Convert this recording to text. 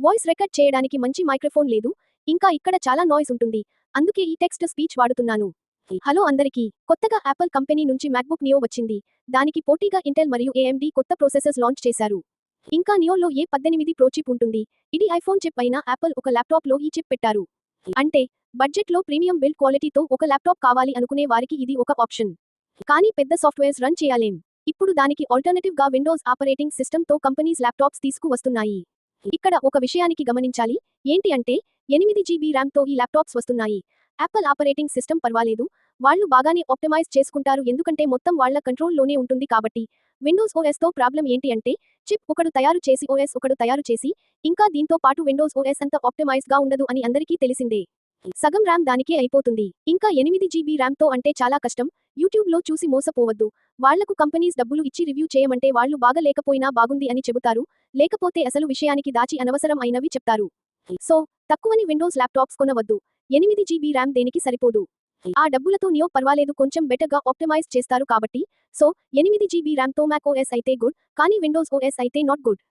Voice record చేయడానికి మంచి microphone లేదు, ఇంకా ఇక్కడ చాలా నాయిస్ ఉంటుంది. అందుకే ఈ టెక్స్ట్ స్పీచ్ వాడుతున్నాను. హలో అందరికీ, కొత్తగా యాపిల్ కంపెనీ నుంచి మ్యాక్బుక్ నియో వచ్చింది. దానికి పోటీగా ఇంటెల్ మరియు ఏఎండి కొత్త ప్రాసెసర్స్ లాంచ్ చేశారు. ఇంకా నియోలో ఏ18 ప్రో చిప్ ఉంటుంది. ఇది ఐఫోన్ చిప్ అయినా యాపిల్ ఒక ల్యాప్టాప్లో ఈ చిప్ పెట్టారు. అంటే బడ్జెట్లో ప్రీమియం బిల్డ్ క్వాలిటీతో ఒక ల్యాప్టాప్ కావాలి అనుకునే వారికి ఇది ఒక ఆప్షన్. కానీ పెద్ద సాఫ్ట్వేర్స్ రన్ చేయాలేం. ఇప్పుడు దానికి ఆల్టర్నేటివ్ గా విండోస్ ఆపరేటింగ్ సిస్టమ్ తో కంపెనీస్ ల్యాప్టాప్స్ తీసుకు వస్తున్నాయి. ఇక్కడ ఒక విషయానికి గమనించాలి, ఏంటి అంటే 8 GB ర్యామ్తో ఈ ల్యాప్టాప్స్ వస్తున్నాయి. యాపిల్ ఆపరేటింగ్ సిస్టమ్ పర్వాలేదు, వాళ్ళు బాగానే ఆప్టిమైజ్ చేసుకుంటారు ఎందుకంటే మొత్తం వాళ్ళ కంట్రోల్లోనే ఉంటుంది కాబట్టి. విండోస్ OS తో ప్రాబ్లం ఏంటి అంటే చిప్ ఒకడు తయారు చేసి OS ఒకడు తయారు చేసి, ఇంకా దీంతో పాటు విండోస్ OS అంత ఆప్టిమైజ్ గా ఉండదు అని అందరికీ తెలిసిందే. సగం ర్యామ్ దానికే అయిపోతుంది. ఇంకా 8 GB ర్యామ్తో అంటే చాలా కష్టం. యూట్యూబ్లో చూసి మోసపోవద్దు. వాళ్లకు కంపెనీస్ డబ్బులు ఇచ్చి రివ్యూ చేయమంటే వాళ్ళు బాగా లేకపోయినా బాగుంది అని చెబుతారు, లేకపోతే అసలు విషయానికి దాచి అనవసరం అయినవి చెప్తారు. సో, తక్కువని విండోస్ ల్యాప్టాప్స్ కొనవద్దు. 8 GB ర్యామ్ దేనికి సరిపోదు. ఆ డబ్బులతో నియో పర్వాలేదు, కొంచెం బెటర్గా ఆప్టిమైజ్ చేస్తారు కాబట్టి. సో, 8 GB ర్యామ్తో మ్యాక్ OS అయితే గుడ్, కానీ విండోస్ OS అయితే నాట్ గుడ్.